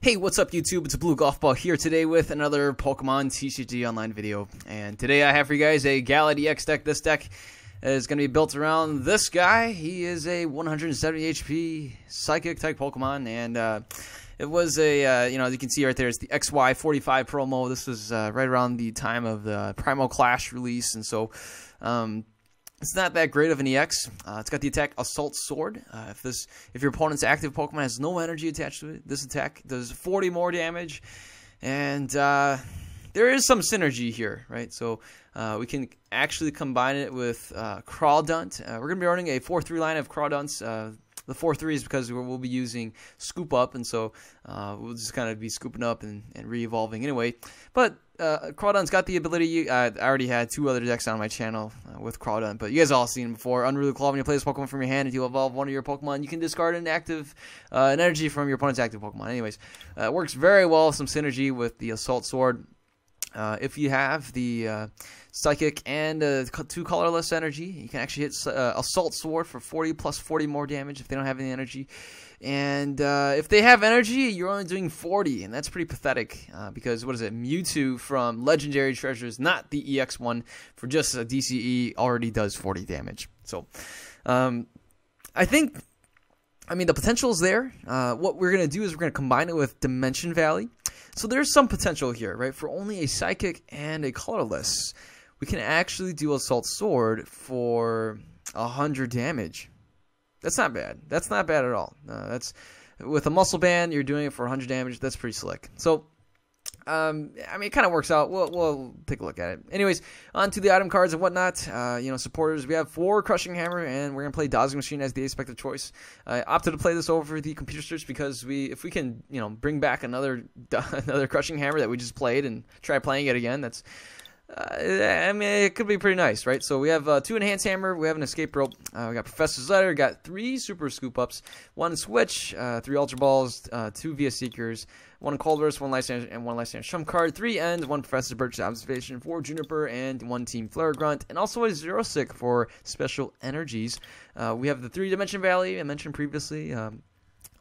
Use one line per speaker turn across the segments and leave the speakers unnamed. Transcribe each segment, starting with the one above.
Hey, what's up YouTube? It's abluegolfball here today with another Pokemon TCG online video. And today I have for you guys a Gallade EX deck. This deck is going to be built around this guy. He is a 170 HP Psychic type Pokemon, and it was a, as you can see right there, it's the XY45 promo. This was right around the time of the Primal Clash release, and so it's not that great of an EX. It's got the attack Assault Sword. If your opponent's active Pokemon has no energy attached to it, this attack does 40 more damage. And there is some synergy here, right? So we can actually combine it with Crawdunt. We're going to be running a 4-3 line of Crawdunts. The 4-3 is because we'll be using Scoop Up, and so we'll just kind of be scooping up and re-evolving anyway. But Crawdunt's got the ability. I already had two other decks on my channel with Crawdunt, but you guys all seen them before. Unruly Claw, when you play this Pokemon from your hand, if you evolve one of your Pokemon, you can discard an energy from your opponent's active Pokemon. Anyways, it works very well, some synergy with the Assault Sword. If you have the Psychic and 2 colorless energy, you can actually hit Assault Sword for 40 plus 40 more damage if they don't have any energy. And if they have energy, you're only doing 40, and that's pretty pathetic because, what is it, Mewtwo from Legendary Treasures, not the EX one, for just a DCE already does 40 damage. So the potential is there. What we're going to do is we're going to combine it with Dimension Valley. So there's some potential here, right? For only a Psychic and a colorless, we can actually do Assault Sword for 100 damage. That's not bad. That's not bad at all. That's with a Muscle Band, you're doing it for 100 damage. That's pretty slick. So, it kind of works out. We'll take a look at it. Anyways, on to the item cards and whatnot. Supporters, we have 4 Crushing Hammer, and we're going to play Dodging Machine as the aspect of choice. I opted to play this over the computer search because if we can, bring back another Crushing Hammer that we just played and try playing it again, that's... it could be pretty nice, right? So we have 2 Enhanced Hammer, we have an Escape Rope, we got Professor's Letter, got 3 Super Scoop Ups, 1 Switch, 3 Ultra Balls, 2 Via Seekers, 1 Cold Burst, 1 Lifestand, and 1 Lifestand Trump card, 3 Ends, 1 Professor Birch's Observation, 4 Juniper, and 1 Team Flare Grunt, and also a Zero Sick for special energies. We have the 3 Dimension Valley I mentioned previously,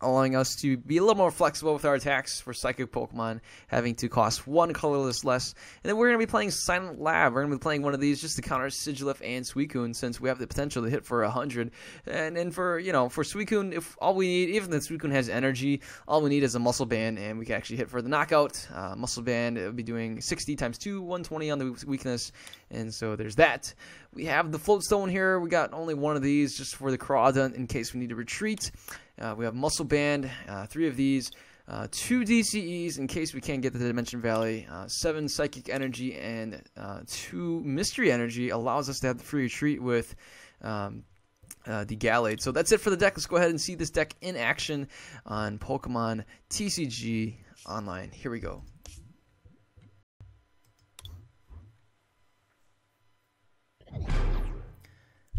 allowing us to be a little more flexible with our attacks for Psychic Pokemon, having to cost 1 colorless less. And then we're going to be playing Silent Lab. We're going to be playing one of these just to counter Sigilyph and Suicune, since we have the potential to hit for 100. And then for Suicune, if all we need, even if Suicune has energy, all we need is a Muscle Band, and we can actually hit for the knockout. Muscle Band, it would be doing 60 times 2, 120 on the weakness. And so there's that. We have the Float Stone here. We got only 1 of these just for the Crawdaunt in case we need to retreat. We have Muscle Band, 3 of these, 2 DCEs in case we can't get to the Dimension Valley, 7 Psychic Energy, and 2 Mystery Energy allows us to have the free retreat with the Gallade. So that's it for the deck. Let's go ahead and see this deck in action on Pokemon TCG Online. Here we go.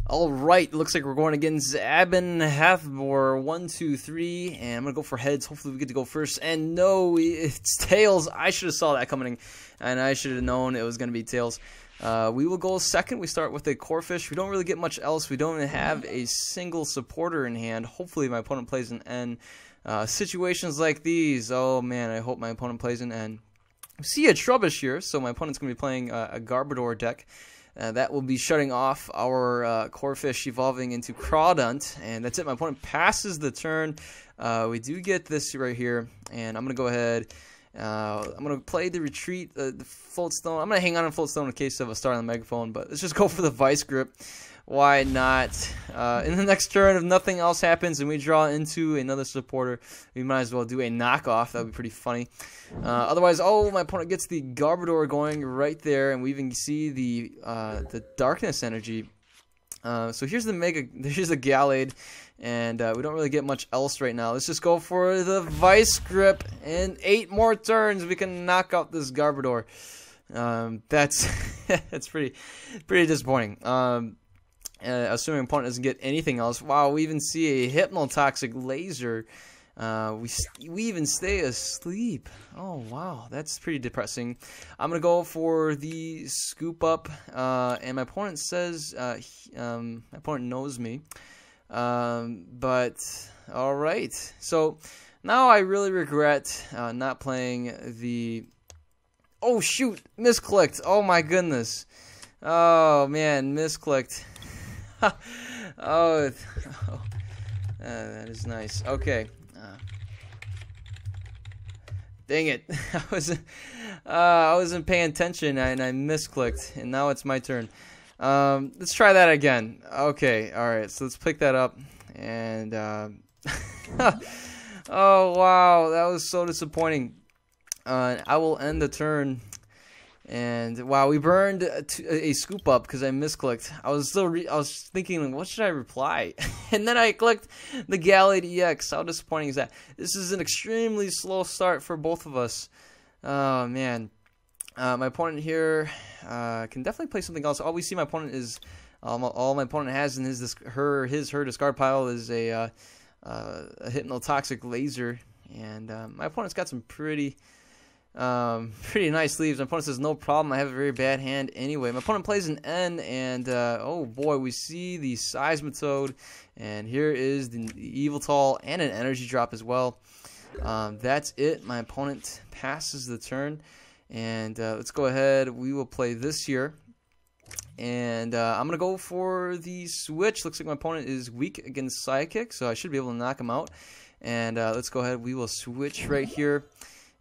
Alright, looks like we're going against Abin Hathbor 1, 2, 3, and I'm going to go for heads. Hopefully we get to go first. And no, it's tails. I should have saw that coming, and I should have known it was going to be tails. We will go second. We start with a Corphish. We don't really get much else. We don't have a single supporter in hand. Hopefully my opponent plays an N. Situations like these, oh man, I hope my opponent plays an N. We see a Trubbish here, so my opponent's going to be playing a Garbodor deck. That will be shutting off our Corphish, evolving into Crawdaunt, and that's it. My opponent passes the turn. We do get this right here, and I'm going to go ahead. I'm going to play the retreat, the Float Stone. I'm going to hang on to Float Stone in case of a start on the Megaphone, but let's just go for the Vice Grip. Why not? In the next turn, if nothing else happens and we draw into another supporter, we might as well do a knockoff. That would be pretty funny. Otherwise, my opponent gets the Garbodor going right there, and we even see the Darkness Energy. So here's the Gallade, and we don't really get much else right now. Let's just go for the Vice Grip. In 8 more turns, we can knock out this Garbodor. That's that's pretty disappointing. Assuming opponent doesn't get anything else. Wow, we even see a Hypnotoxic Laser. We even stay asleep. Oh wow, that's pretty depressing. I'm gonna go for the Scoop Up, and my opponent says my opponent knows me. But all right, so Now I really regret not playing the... Oh, shoot! Misclicked! Oh, my goodness. Oh, man, misclicked. Oh, that is nice. Okay. Dang it. I wasn't paying attention and I misclicked, and now it's my turn. Let's try that again. Okay, alright, so let's pick that up. And, oh, wow, that was so disappointing. I will end the turn. And wow, we burned a scoop up because I misclicked. I was thinking, what should I reply? And then I clicked the Gallade EX. How disappointing is that? This is an extremely slow start for both of us. Oh man, my opponent here can definitely play something else. All we see my opponent is all my opponent has in her discard pile is a hypnotoxic laser, and my opponent's got some pretty nice leaves. My opponent says no problem, I have a very bad hand anyway. My opponent plays an N, and oh boy, we see the Seismitoad, and here is the Eviltal and an energy drop as well. That's it. My opponent passes the turn, and let's go ahead. We will play this here, and I'm gonna go for the switch. Looks like my opponent is weak against Psychic, so I should be able to knock him out. And let's go ahead. We will switch right here.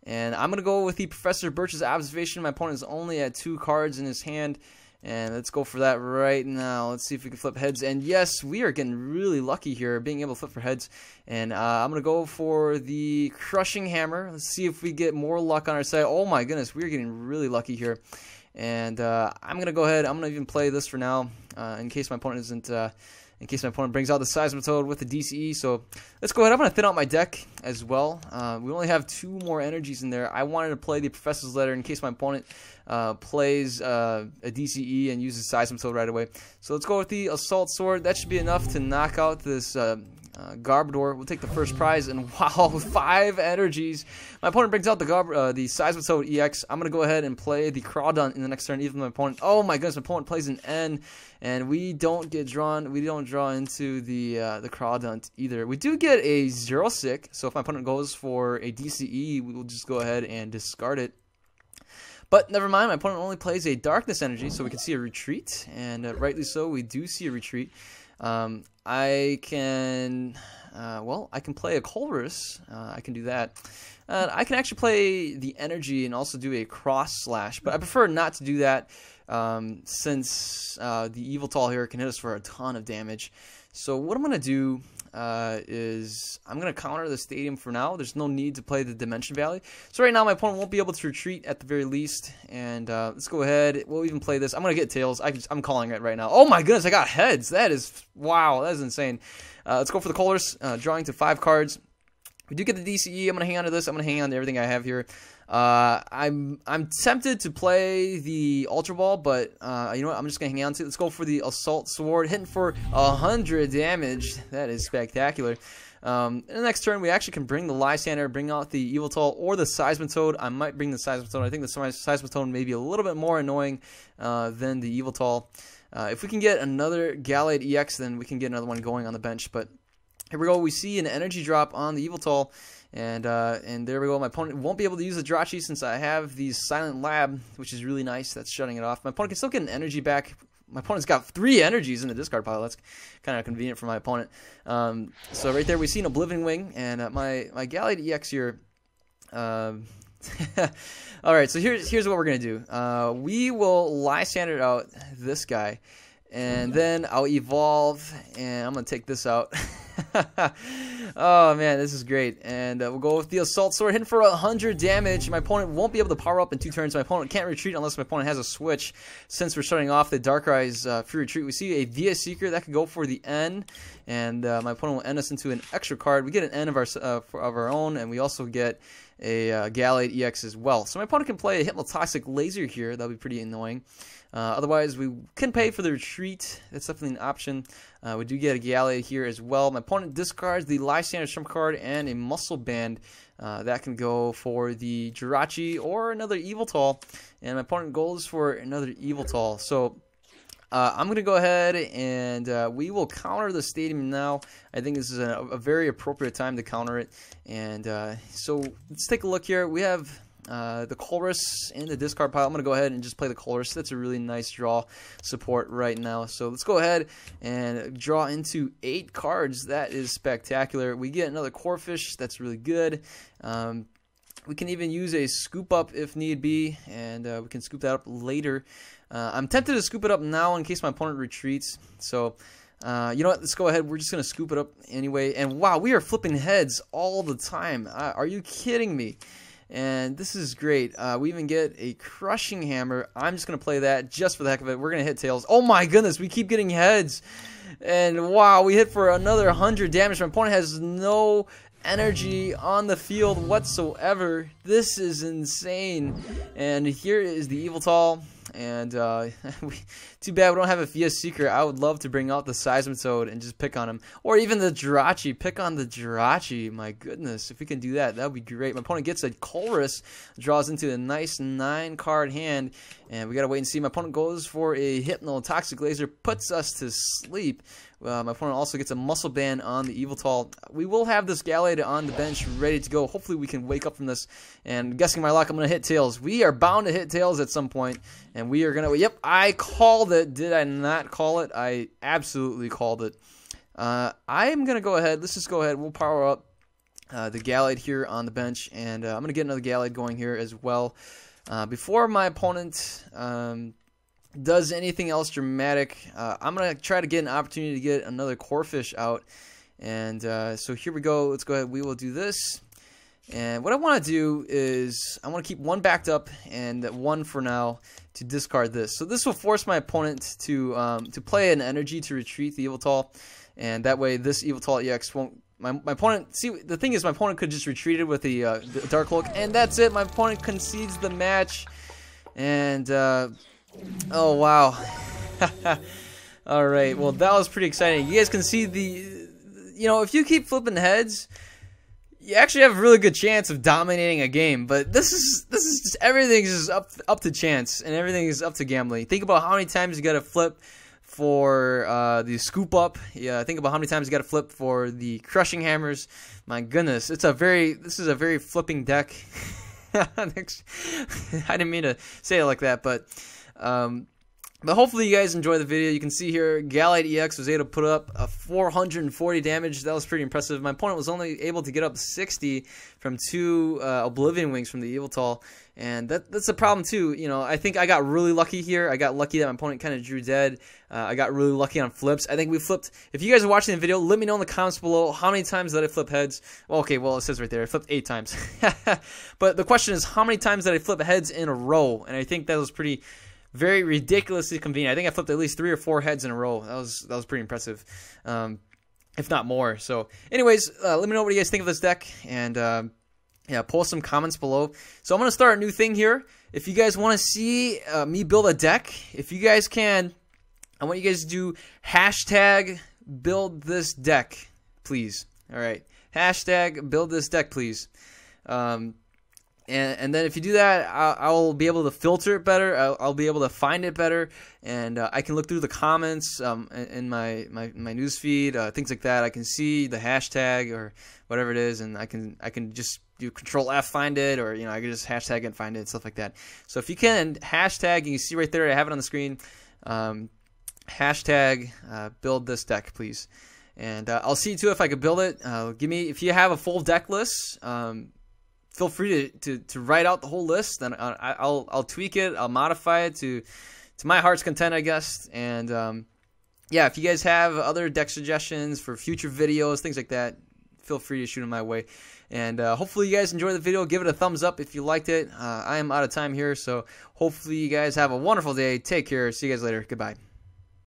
And I'm going to go with the Professor Birch's Observation. My opponent is only at 2 cards in his hand. And let's go for that right now. Let's see if we can flip heads. And yes, we are getting really lucky here, being able to flip for heads. And I'm going to go for the Crushing Hammer. Let's see if we get more luck on our side. Oh my goodness, we are getting really lucky here. And I'm going to go ahead. I'm going to even play this for now in case my opponent isn't... in case my opponent brings out the Seismitoad with the DCE. So let's go ahead. I'm going to thin out my deck as well. We only have 2 more energies in there. I wanted to play the Professor's Letter in case my opponent plays a DCE and uses Seismitoad right away. So let's go with the Assault Sword. That should be enough to knock out this Garbodor. We'll take the first prize, and wow, 5 energies. My opponent brings out the Seismitoad EX. I'm going to go ahead and play the Crawdaunt in the next turn, even my opponent. Oh my goodness, my opponent plays an N, and we don't get drawn. We don't draw into the Crawdaunt either. We do get a Zero Sick, so if my opponent goes for a DCE, we will just go ahead and discard it. But never mind, my opponent only plays a Darkness Energy, so we can see a retreat, and rightly so, we do see a retreat. I can play a Colress. I can do that. I can actually play the Energy and also do a Cross Slash, but I prefer not to do that since the Eviltal here can hit us for a ton of damage. So what I'm going to do is I'm going to counter the Stadium for now. There's no need to play the Dimension Valley. So right now my opponent won't be able to retreat at the very least. And let's go ahead. We'll even play this. I'm going to get Tails. I'm calling it right now. Oh my goodness, I got Heads. That is, wow, that is insane. Let's go for the Colors, drawing to 5 cards. We do get the DCE. I'm going to hang on to this. I'm going to hang on to everything I have here. I'm tempted to play the Ultra Ball, but you know what? I'm just going to hang on to it. Let's go for the Assault Sword, hitting for 100 damage. That is spectacular. In the next turn, we actually can bring the Lysander, bring out the Eviltal, or the Seismitoad. I might bring the Seismitoad. I think the Seismitoad may be a little bit more annoying than the Eviltal. If we can get another Gallade EX, then we can get another one going on the bench, but here we go. We see an energy drop on the Eviltal, and there we go. My opponent won't be able to use the Jirachi since I have the Silent Lab, which is really nice. That's shutting it off. My opponent can still get an energy back. My opponent's got 3 energies in the discard pile. That's kind of convenient for my opponent. So right there, we see an Oblivion Wing, and my Gallade EX here. All right, so here's what we're gonna do. We will Lysander out this guy, and then I'll evolve, and I'm gonna take this out. Oh man, this is great. And we'll go with the Assault Sword, hitting for 100 damage. My opponent won't be able to power up in 2 turns. My opponent can't retreat unless my opponent has a switch. Since we're starting off the Dark Eyes free retreat, we see a Via Seeker that could go for the N, and my opponent will end us into an extra card. We get an N of our own, and we also get a Gallade EX as well. So my opponent can play a Hypnotoxic Laser here. That'll be pretty annoying. Otherwise, we can pay for the retreat. That's definitely an option. We do get a Gallade here as well. My opponent discards the Lysander Shrimp card and a Muscle Band. That can go for the Jirachi or another Eviltal. And my opponent goes for another Eviltal. So I'm going to go ahead and we will counter the stadium now. I think this is a very appropriate time to counter it. And so let's take a look here. We have the Colress in the discard pile. I'm going to go ahead and just play the Colress. That's a really nice draw support right now. So let's go ahead and draw into 8 cards. That is spectacular. We get another Corphish. That's really good. We can even use a scoop up if need be, and we can scoop that up later. I'm tempted to scoop it up now in case my opponent retreats. So, you know what? Let's go ahead. We're just going to scoop it up anyway. And wow, we are flipping heads all the time. Are you kidding me? And this is great. We even get a Crushing Hammer. I'm just going to play that just for the heck of it. We're going to hit tails. Oh my goodness, we keep getting heads. And wow, we hit for another 100 damage. My opponent has no energy on the field whatsoever. This is insane. And here is the Eviltal. And too bad we don't have a Via Seeker. I would love to bring out the Seismitoad and just pick on him. Or even the Jirachi. Pick on the Jirachi. My goodness. If we can do that, that would be great. My opponent gets a Colress. Draws into a nice 9-card hand. And we got to wait and see. My opponent goes for a Hypno. Toxic Laser puts us to sleep. My opponent also gets a Muscle Band on the Eviltal. We will have this Gallade on the bench ready to go. Hopefully we can wake up from this. And guessing my luck, I'm going to hit tails. We are bound to hit tails at some point. And we are going to... Yep, I called it. Did I not call it? I absolutely called it. I am going to go ahead. Let's just go ahead. We'll power up the Gallade here on the bench. And I'm going to get another Gallade going here as well. Before my opponent... does anything else dramatic, I'm going to try to get an opportunity to get another Corphish out. And so here we go. Let's go ahead. We will do this. And what I want to do is I want to keep 1 backed up and 1 for now to discard this. So this will force my opponent to play an energy to retreat the Eviltal. And that way this Eviltal EX won't... My opponent... See, the thing is my opponent could just retreat it with the Dark Cloak. And that's it. My opponent concedes the match. And... oh wow. Alright, well that was pretty exciting. You guys can see the, you know, if you keep flipping heads, you actually have a really good chance of dominating a game. But this is just, everything's just up to chance, and everything is up to gambling. Think about how many times you gotta flip for the scoop up. Yeah, think about how many times you gotta flip for the Crushing Hammers. My goodness, this is a very flipping deck. I didn't mean to say it like that, but hopefully you guys enjoy the video. You can see here Gallade EX was able to put up a 440 damage. That was pretty impressive. My opponent was only able to get up 60 from 2 Oblivion Wings from the Eviltal, and that's a problem too. You know, I think I got really lucky here. I got lucky that my opponent kind of drew dead. I got really lucky on flips. I think we flipped. If you guys are watching the video, let me know in the comments below how many times did I flip heads. Well, okay, well it says right there I flipped 8 times. But the question is, how many times did I flip heads in a row? And I think that was very ridiculously convenient. I think I flipped at least 3 or 4 heads in a row. That was pretty impressive, if not more. So, anyways, let me know what you guys think of this deck, and yeah, post some comments below. So I'm gonna start a new thing here. If you guys want to see me build a deck, if you guys can, I want you guys to do hashtag build this deck, please. All right, hashtag build this deck, please. And then if you do that, I'll be able to filter it better. I'll be able to find it better, and I can look through the comments in my news feed, things like that. I can see the hashtag or whatever it is, and I can just do Control F, find it, or I can just hashtag it and find it, stuff like that. So if you can hashtag, you can see right there, I have it on the screen. Hashtag build this deck, please, and I'll see to if I can build it. If you have a full deck list. Feel free to write out the whole list, and I'll tweak it, I'll modify it to my heart's content, I guess. And yeah, if you guys have other deck suggestions for future videos, things like that, feel free to shoot them my way. And hopefully you guys enjoyed the video. Give it a thumbs up if you liked it. I am out of time here, so hopefully you guys have a wonderful day. Take care. See you guys later. Goodbye.